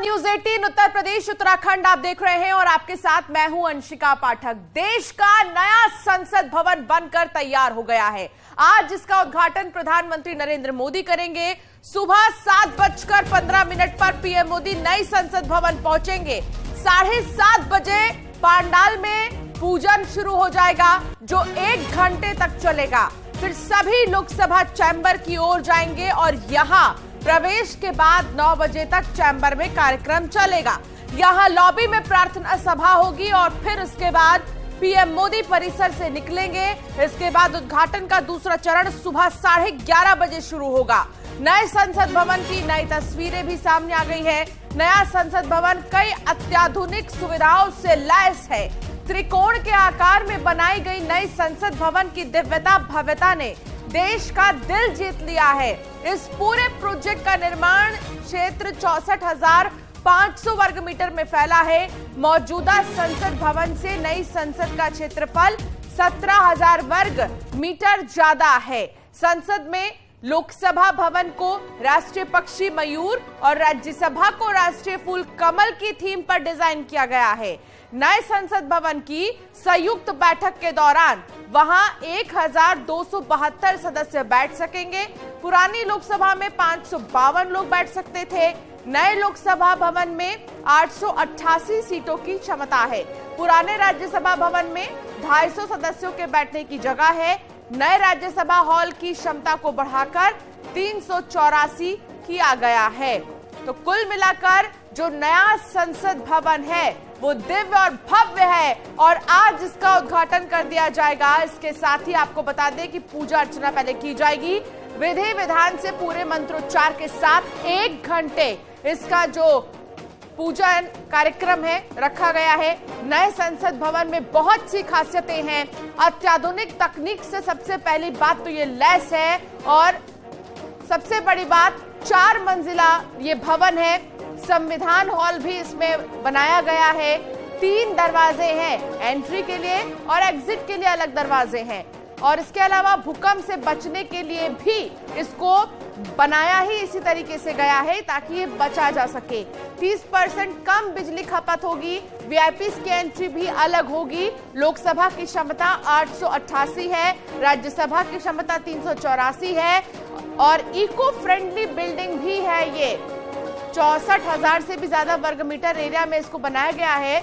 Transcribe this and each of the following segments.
News 18 Uttar Pradesh Uttarakhand आप देख रहे हैं और आपके साथ मैं हूं अंशिका पाठक। देश का नया संसद भवन बनकर तैयार हो गया है। आज इसका उद्घाटन प्रधानमंत्री नरेंद्र मोदी करेंगे। सुबह 7:15 पर पीएम मोदी नई संसद भवन पहुंचेंगे। 7:30 बजे पंडाल में पूजन शुरू हो जाएगा जो 1 घंटे तक चलेगा। फिर सभी लोकसभा चैम्बर की ओर जाएंगे और यहां प्रवेश के बाद 9 बजे तक चैम्बर में कार्यक्रम चलेगा। यहां लॉबी में प्रार्थना सभा होगी और फिर उसके बाद पीएम मोदी परिसर से निकलेंगे। इसके बाद उद्घाटन का दूसरा चरण सुबह 11:30 बजे शुरू होगा। नए संसद भवन की नई तस्वीरें भी सामने आ गई है। नया संसद भवन कई अत्याधुनिक सुविधाओं से लैस है। त्रिकोण के आकार में बनाई गई नई संसद भवन की दिव्यता भव्यता ने देश का दिल जीत लिया है। इस पूरे प्रोजेक्ट का निर्माण क्षेत्र 64,500 वर्ग मीटर में फैला है। मौजूदा संसद भवन से नई संसद का क्षेत्रफल 17,000 वर्ग मीटर ज्यादा है। संसद में लोकसभा भवन को राष्ट्रीय पक्षी मयूर और राज्यसभा को राष्ट्रीय फूल कमल की थीम पर डिजाइन किया गया है। नए संसद भवन की संयुक्त बैठक के दौरान वहां 1,272 सदस्य बैठ सकेंगे। पुरानी लोकसभा में 552 लोग बैठ सकते थे। नए लोकसभा भवन में 888 सीटों की क्षमता है। पुराने राज्यसभा भवन में 250 सदस्यों के बैठने की जगह है। नए राज्यसभा हॉल की क्षमता को बढ़ाकर 384 किया गया है। तो कुल मिलाकर जो नया संसद भवन है वो दिव्य और भव्य है और आज इसका उद्घाटन कर दिया जाएगा। इसके साथ ही आपको बता दें कि पूजा अर्चना पहले की जाएगी। विधि विधान से पूरे मंत्रोच्चार के साथ 1 घंटे इसका जो पूजन कार्यक्रम है रखा गया है। नए संसद भवन में बहुत सी खासियतें हैं। अत्याधुनिक तकनीक से सबसे पहली बात तो ये लैस है और सबसे बड़ी बात 4 मंजिला ये भवन है। संविधान हॉल भी इसमें बनाया गया है। 3 दरवाजे हैं, एंट्री के लिए और एग्जिट के लिए अलग दरवाजे हैं। और इसके अलावा भूकंप से बचने के लिए भी इसको बनाया ही इसी तरीके से गया है ताकि ये बचा जा सके। 30% कम बिजली खपत होगी। वीआईपीज़ की एंट्री भी अलग होगी। लोकसभा की क्षमता 888 है, राज्यसभा की क्षमता 384 है और इको फ्रेंडली बिल्डिंग भी है। ये 64,000 से भी ज्यादा वर्ग मीटर एरिया में इसको बनाया गया है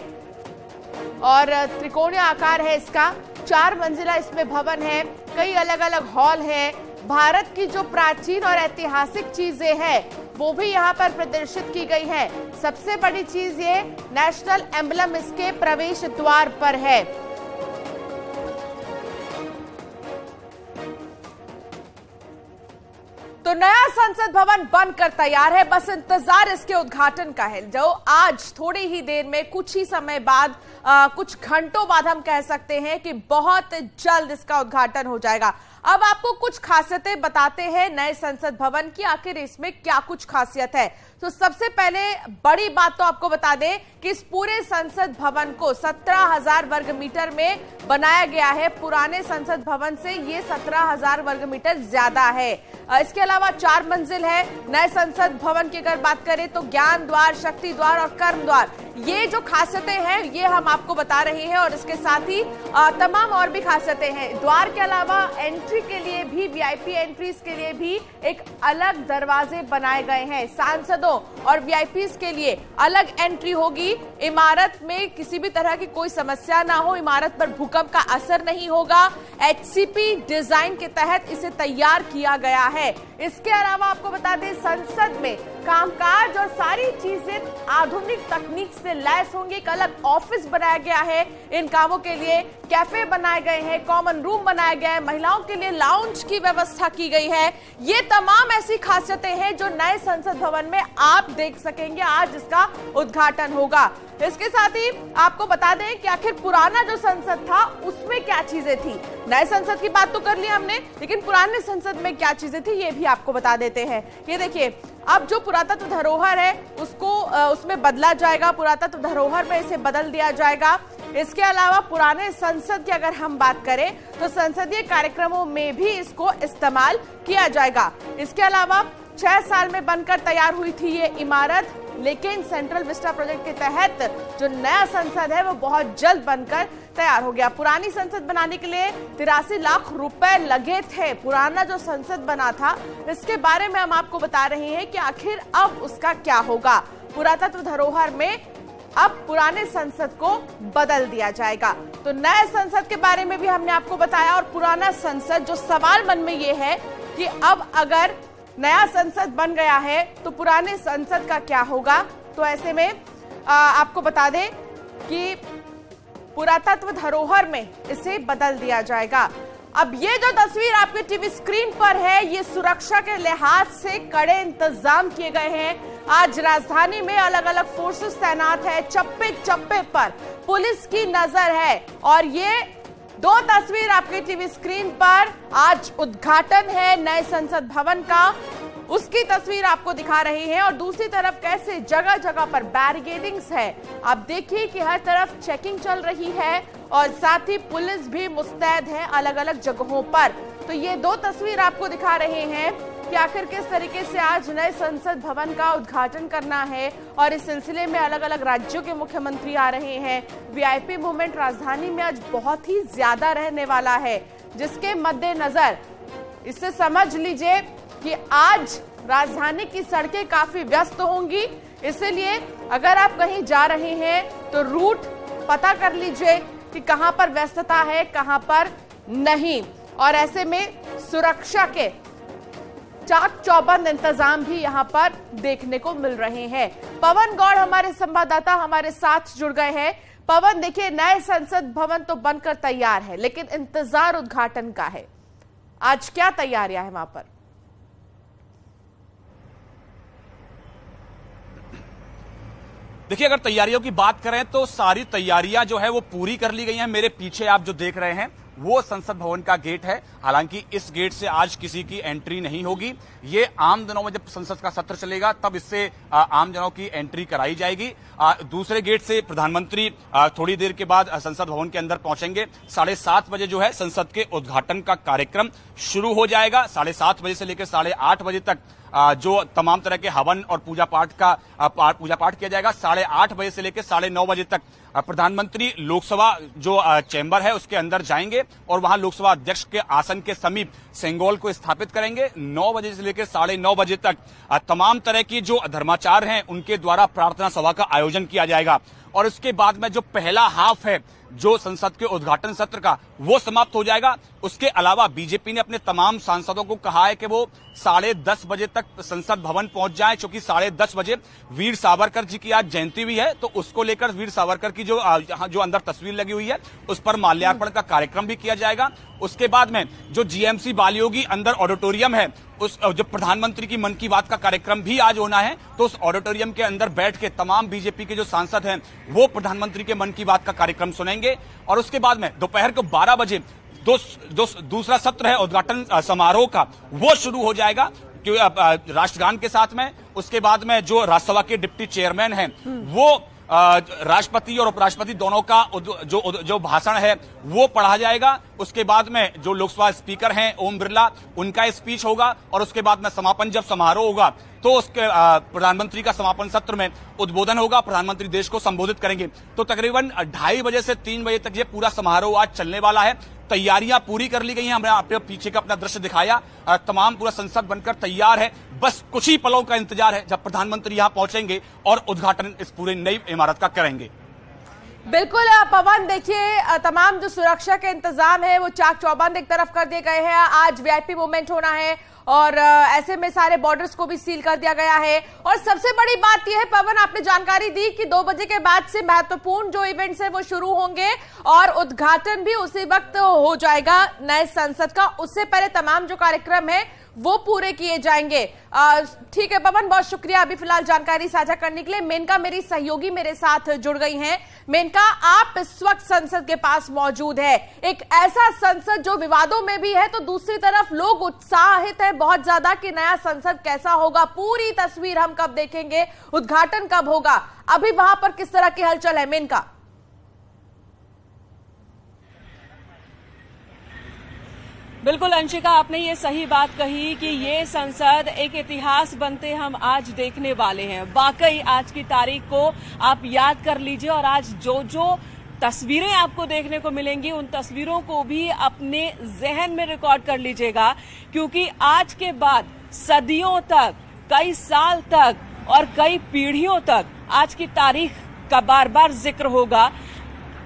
और त्रिकोणीय आकार है इसका। 4 मंजिला इसमें भवन है। कई अलग अलग हॉल है। भारत की जो प्राचीन और ऐतिहासिक चीजें हैं वो भी यहाँ पर प्रदर्शित की गई है। सबसे बड़ी चीज ये नेशनल एम्बलम इसके प्रवेश द्वार पर है। तो नया संसद भवन बनकर तैयार है। बस इंतजार इसके उद्घाटन का है जो आज थोड़ी ही देर में कुछ ही समय बाद कुछ घंटों बाद हम कह सकते हैं कि बहुत जल्द इसका उद्घाटन हो जाएगा। अब आपको कुछ खासियतें बताते हैं नए संसद भवन की, आखिर इसमें क्या कुछ खासियत है। तो सबसे पहले बड़ी बात तो आपको बता दें कि इस पूरे संसद भवन को 17,000 वर्ग मीटर में बनाया गया है। पुराने संसद भवन से ये 17,000 वर्ग मीटर ज्यादा है। इसके अलावा 4 मंजिल है। नए संसद भवन की अगर बात करें तो ज्ञान द्वार, शक्ति द्वार और कर्म द्वार, ये जो खासियतें हैं ये हम आपको बता रहे हैं और इसके साथ ही तमाम और भी खासियतें हैं। द्वार के अलावा एंट्री के लिए भी, वीआईपी एंट्रीज के लिए भी एक अलग दरवाजे बनाए गए हैं। सांसदों और वीआईपीज के लिए अलग एंट्री होगी। इमारत में किसी भी तरह की कोई समस्या ना हो, इमारत पर भूकंप का असर नहीं होगा। एचसीपी डिजाइन के तहत इसे तैयार किया गया है। इसके अलावा आपको बता दें संसद में कामकाज और सारी चीजें आधुनिक तकनीक से लैस होंगी। एक अलग ऑफिस बनाया गया है इन कामों के लिए। कैफे बनाए गए हैं, कॉमन रूम बनाया गया है, महिलाओं के लिए लाउंज की व्यवस्था की गई है। ये तमाम ऐसी खासियतें हैं जो नए संसद भवन में आप देख सकेंगे। आज इसका उद्घाटन होगा। इसके साथ ही आपको बता दें कि आखिर पुराना जो संसद था उसमें क्या चीजें थी। नए संसद की बात तो कर ली हमने, लेकिन पुराने संसद में क्या चीजें थी ये भी आपको बता देते हैं। ये देखिए, अब जो पुरातत्व धरोहर है उसको उसमें बदला जाएगा। पुरातत्व धरोहर में इसे बदल दिया जाएगा। इसके अलावा पुराने संसद की अगर हम बात करें तो संसदीय कार्यक्रमों में भी इसको इस्तेमाल किया जाएगा। इसके अलावा 6 साल में बनकर तैयार हुई थी ये इमारत। लेकिन सेंट्रल विस्टा प्रोजेक्ट के तहत जो नया संसद है वो बहुत जल्द बनकर तैयार हो गया। पुरानी संसद बनाने के लिए 83 लाख रुपए लगे थे। पुराना जो संसद बना था इसके बारे में हम आपको बता रहे हैं कि आखिर अब उसका क्या होगा। पुरातत्व धरोहर में अब पुराने संसद को बदल दिया जाएगा। तो नए संसद के बारे में भी हमने आपको बताया और पुराना संसद, जो सवाल मन में ये है कि अब अगर नया संसद बन गया है तो पुराने संसद का क्या होगा। तो ऐसे में आपको बता दें कि पुरातत्व धरोहर में इसे बदल दिया जाएगा। अब ये जो तस्वीर आपके टीवी स्क्रीन पर है, ये सुरक्षा के लिहाज से कड़े इंतजाम किए गए हैं। आज राजधानी में अलग अलग फोर्सेस तैनात है, चप्पे चप्पे पर पुलिस की नजर है। और ये दो तस्वीर आपके टीवी स्क्रीन पर, आज उद्घाटन है नए संसद भवन का, उसकी तस्वीर आपको दिखा रहे हैं। और दूसरी तरफ कैसे जगह जगह पर बैरिकेडिंग्स है। आप देखिए कि हर तरफ चेकिंग चल रही है और साथ ही पुलिस भी मुस्तैद है अलग अलग जगहों पर। तो ये दो तस्वीर आपको दिखा रहे हैं कि आखिर किस तरीके से आज नए संसद भवन का उद्घाटन करना है। और इस सिलसिले में अलग अलग राज्यों के मुख्यमंत्री आ रहे हैं। वीआईपी मूवमेंट राजधानी में आज बहुत ही ज्यादा रहने वाला है, जिसके मद्देनजर इससे समझ लीजिए कि आज राजधानी की सड़कें काफी व्यस्त होंगी। इसलिए अगर आप कहीं जा रहे हैं तो रूट पता कर लीजिए कि कहां पर व्यस्तता है, कहां पर नहीं। और ऐसे में सुरक्षा के चाक चौबंद इंतजाम भी यहां पर देखने को मिल रहे हैं। पवन गौड़ हमारे संवाददाता हमारे साथ जुड़ गए हैं। पवन, देखिए नए संसद भवन तो बनकर तैयार है, लेकिन इंतजार उद्घाटन का है। आज क्या तैयारियां हैं वहां पर? देखिए, अगर तैयारियों की बात करें तो सारी तैयारियां जो है वो पूरी कर ली गई हैं। मेरे पीछे आप जो देख रहे हैं वो संसद भवन का गेट है। हालांकि इस गेट से आज किसी की एंट्री नहीं होगी। ये आम दिनों में जब संसद का सत्र चलेगा तब इससे आम जनों की एंट्री कराई जाएगी। दूसरे गेट से प्रधानमंत्री थोड़ी देर के बाद संसद भवन के अंदर पहुंचेंगे। 7:30 बजे जो है संसद के उद्घाटन का कार्यक्रम शुरू हो जाएगा। 7:30 बजे से लेकर 8:30 बजे तक जो तमाम तरह के हवन और पूजा पाठ किया जाएगा। 8:30 बजे से लेकर 9:30 बजे तक प्रधानमंत्री लोकसभा जो चैम्बर है उसके अंदर जाएंगे और वहां लोकसभा अध्यक्ष के आसन के समीप सेंगोल को स्थापित करेंगे। 9 बजे से लेकर 9:30 बजे तक तमाम तरह की जो धर्माचार्य हैं उनके द्वारा प्रार्थना सभा का आयोजन किया जाएगा। और इसके बाद में जो पहला हाफ है जो संसद के उद्घाटन सत्र का, वो समाप्त हो जाएगा। उसके अलावा बीजेपी ने अपने तमाम सांसदों को कहा है कि वो 10:30 बजे तक संसद भवन पहुंच जाएं, क्योंकि 10:30 बजे वीर सावरकर जी की आज जयंती भी है। तो उसको लेकर वीर सावरकर की जो अंदर तस्वीर लगी हुई है उस पर माल्यार्पण का कार्यक्रम भी किया जाएगा। उसके बाद में जो जीएमसी बालियोगी अंदर ऑडिटोरियम है, उस जो प्रधानमंत्री की मन की बात का कार्यक्रम भी आज होना है, तो उस ऑडिटोरियम के अंदर बैठ के तमाम बीजेपी के जो सांसद हैं वो प्रधानमंत्री के मन की बात का कार्यक्रम सुनेंगे। और उसके बाद में दोपहर को 12 बजे दूसरा सत्र है उद्घाटन समारोह का, वो शुरू हो जाएगा राष्ट्रगान के साथ में। उसके बाद में जो राज्यसभा के डिप्टी चेयरमैन हैं वो राष्ट्रपति और उपराष्ट्रपति दोनों का जो भाषण है वो पढ़ा जाएगा। उसके बाद में जो लोकसभा स्पीकर हैं ओम बिरला, उनका स्पीच होगा। और उसके बाद में समापन जब समारोह होगा तो उसके प्रधानमंत्री का समापन सत्र में उद्बोधन होगा। प्रधानमंत्री देश को संबोधित करेंगे। तो तकरीबन 2:30 बजे से 3 बजे तक ये पूरा समारोह आज चलने वाला है। तैयारियां पूरी कर ली गई हैं। हमने आपके पीछे का अपना दृश्य दिखाया। तमाम पूरा संसद बनकर तैयार है। बस कुछ ही पलों का इंतजार है जब प्रधानमंत्री यहां पहुंचेंगे और उद्घाटन इस पूरी नई इमारत का करेंगे। बिल्कुल पवन, देखिए तमाम जो सुरक्षा के इंतजाम है वो चाक चौबंद एक तरफ कर दिए गए हैं। आज वीआईपी मूवमेंट होना है और ऐसे में सारे बॉर्डर्स को भी सील कर दिया गया है। और सबसे बड़ी बात यह है पवन, आपने जानकारी दी कि 2 बजे के बाद से महत्वपूर्ण जो इवेंट्स है वो शुरू होंगे और उद्घाटन भी उसी वक्त हो जाएगा नए संसद का। उससे पहले तमाम जो कार्यक्रम है वो पूरे किए जाएंगे। ठीक है पवन, बहुत शुक्रिया अभी फिलहाल जानकारी साझा करने के लिए। मेनका मेरी सहयोगी मेरे साथ जुड़ गई हैं। मेनका, आप इस वक्त संसद के पास मौजूद है, एक ऐसा संसद जो विवादों में भी है, तो दूसरी तरफ लोग उत्साहित है बहुत ज्यादा कि नया संसद कैसा होगा, पूरी तस्वीर हम कब देखेंगे, उद्घाटन कब होगा, अभी वहां पर किस तरह की हलचल है मेनका? बिल्कुल अंशिका, आपने ये सही बात कही कि ये संसद एक इतिहास बनते हम आज देखने वाले हैं। वाकई आज की तारीख को आप याद कर लीजिए और आज जो जो तस्वीरें आपको देखने को मिलेंगी उन तस्वीरों को भी अपने जहन में रिकॉर्ड कर लीजिएगा, क्योंकि आज के बाद सदियों तक, कई साल तक और कई पीढ़ियों तक आज की तारीख का बार बार जिक्र होगा।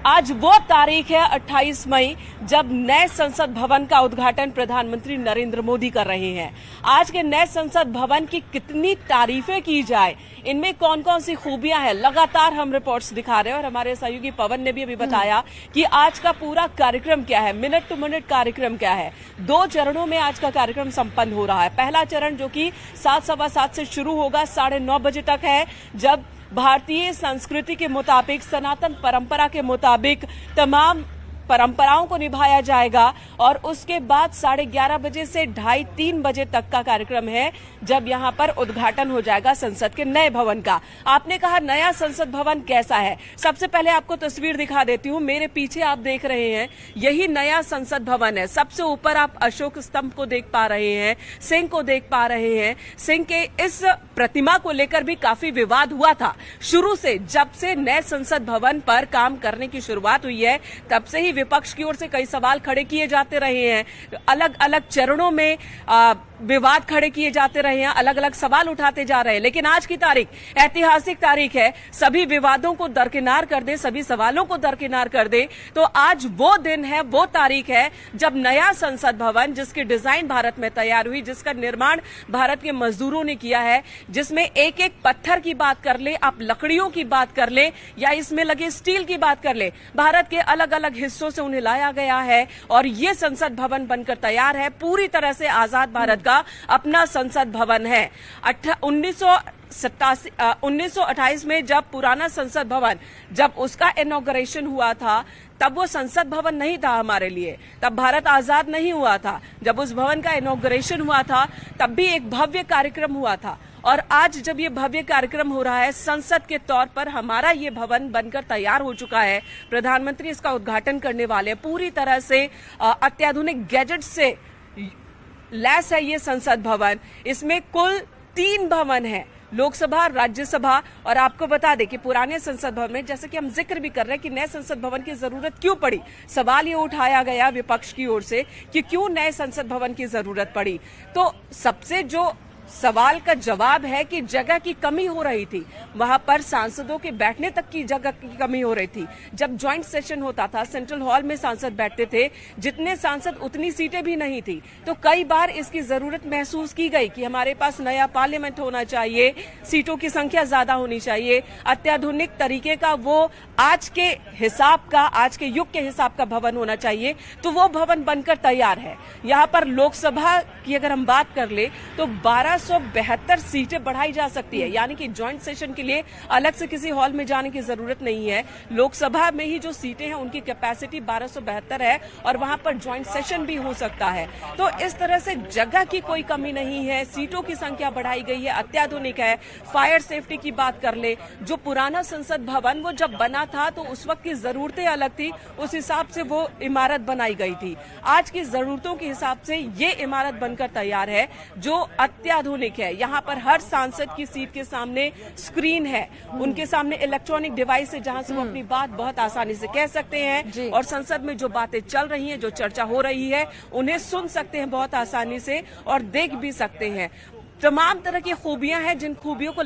आज वो तारीख है 28 मई, जब नए संसद भवन का उद्घाटन प्रधानमंत्री नरेंद्र मोदी कर रहे हैं। आज के नए संसद भवन की कितनी तारीफें की जाए, इनमें कौन कौन सी खूबियां हैं, लगातार हम रिपोर्ट्स दिखा रहे हैं। और हमारे सहयोगी पवन ने भी अभी बताया कि आज का पूरा कार्यक्रम क्या है, मिनट टू मिनट कार्यक्रम क्या है। 2 चरणों में आज का कार्यक्रम संपन्न हो रहा है। पहला चरण जो कि 7:15 से शुरू होगा, 9:30 बजे तक है, जब भारतीय संस्कृति के मुताबिक, सनातन परंपरा के मुताबिक तमाम परंपराओं को निभाया जाएगा। और उसके बाद 11:30 बजे से 2:30-3 बजे तक का कार्यक्रम है, जब यहां पर उद्घाटन हो जाएगा संसद के नए भवन का। आपने कहा नया संसद भवन कैसा है, सबसे पहले आपको तस्वीर दिखा देती हूं। मेरे पीछे आप देख रहे हैं, यही नया संसद भवन है। सबसे ऊपर आप अशोक स्तंभ को देख पा रहे हैं, सिंह को देख पा रहे हैं। सिंह के इस प्रतिमा को लेकर भी काफी विवाद हुआ था शुरू से। जब से नए संसद भवन पर काम करने की शुरुआत हुई है, तब से ही विपक्ष की ओर से कई सवाल खड़े किए जाते रहे हैं। अलग अलग चरणों में विवाद खड़े किए जाते रहे हैं, अलग अलग सवाल उठाते जा रहे हैं। लेकिन आज की तारीख ऐतिहासिक तारीख है। सभी विवादों को दरकिनार कर दे, सभी सवालों को दरकिनार कर दे, तो आज वो दिन है, वो तारीख है जब नया संसद भवन, जिसकी डिजाइन भारत में तैयार हुई, जिसका निर्माण भारत के मजदूरों ने किया है, जिसमें एक एक पत्थर की बात कर ले, आप लकड़ियों की बात कर ले या इसमें लगे स्टील की बात कर ले, भारत के अलग अलग हिस्सों से उन्हें लाया गया है और ये संसद भवन बनकर तैयार है। पूरी तरह से आजाद भारत का अपना संसद भवन है। 1928 में जब पुराना संसद भवन, जब उसका इनॉग्रेशन हुआ था, तब वो संसद भवन नहीं था हमारे लिए, तब भारत आजाद नहीं हुआ था। जब उस भवन का इनॉग्रेशन हुआ था, तब भी एक भव्य कार्यक्रम हुआ था। और आज जब ये भव्य कार्यक्रम हो रहा है, संसद के तौर पर हमारा ये भवन बनकर तैयार हो चुका है। प्रधानमंत्री इसका उद्घाटन करने वाले हैं। पूरी तरह से अत्याधुनिक गैजेट से लैस है ये संसद भवन। इसमें कुल 3 भवन है, लोकसभा, राज्यसभा। और आपको बता दें कि पुराने संसद भवन में, जैसे कि हम जिक्र भी कर रहे हैं कि नए संसद भवन की जरूरत क्यों पड़ी, सवाल ये उठाया गया विपक्ष की ओर से कि क्यों नए संसद भवन की जरूरत पड़ी। तो सबसे जो सवाल का जवाब है कि जगह की कमी हो रही थी, वहां पर सांसदों के बैठने तक की जगह की कमी हो रही थी। जब ज्वाइंट सेशन होता था, सेंट्रल हॉल में सांसद बैठते थे, जितने सांसद उतनी सीटें भी नहीं थी। तो कई बार इसकी जरूरत महसूस की गई कि हमारे पास नया पार्लियामेंट होना चाहिए, सीटों की संख्या ज्यादा होनी चाहिए, अत्याधुनिक तरीके का, वो आज के हिसाब का, आज के युग के हिसाब का भवन होना चाहिए। तो वो भवन बनकर तैयार है। यहाँ पर लोकसभा की अगर हम बात कर ले तो 1272 सीटें बढ़ाई जा सकती है, यानी कि ज्वाइंट सेशन के लिए अलग से किसी हॉल में जाने की जरूरत नहीं है। लोकसभा में ही जो सीटें हैं उनकी कैपेसिटी 1272 है और वहां पर ज्वाइंट सेशन भी हो सकता है। तो इस तरह से जगह की कोई कमी नहीं है, सीटों की संख्या बढ़ाई गई है, अत्याधुनिक है। फायर सेफ्टी की बात कर ले, जो पुराना संसद भवन वो जब बना था तो उस वक्त की जरूरतें अलग थी, उस हिसाब से वो इमारत बनाई गई थी। आज की जरूरतों के हिसाब से ये इमारत बनकर तैयार है जो अत्याधुनिक है। यहाँ पर हर सांसद की सीट के सामने स्क्रीन है, उनके सामने इलेक्ट्रॉनिक डिवाइस है जहां से वो अपनी बात बहुत आसानी से कह सकते हैं और संसद में जो बातें चल रही हैं, जो चर्चा हो रही है, उन्हें सुन सकते हैं बहुत आसानी से और देख भी सकते हैं। तमाम तरह की खूबियां हैं जिन खूबियों को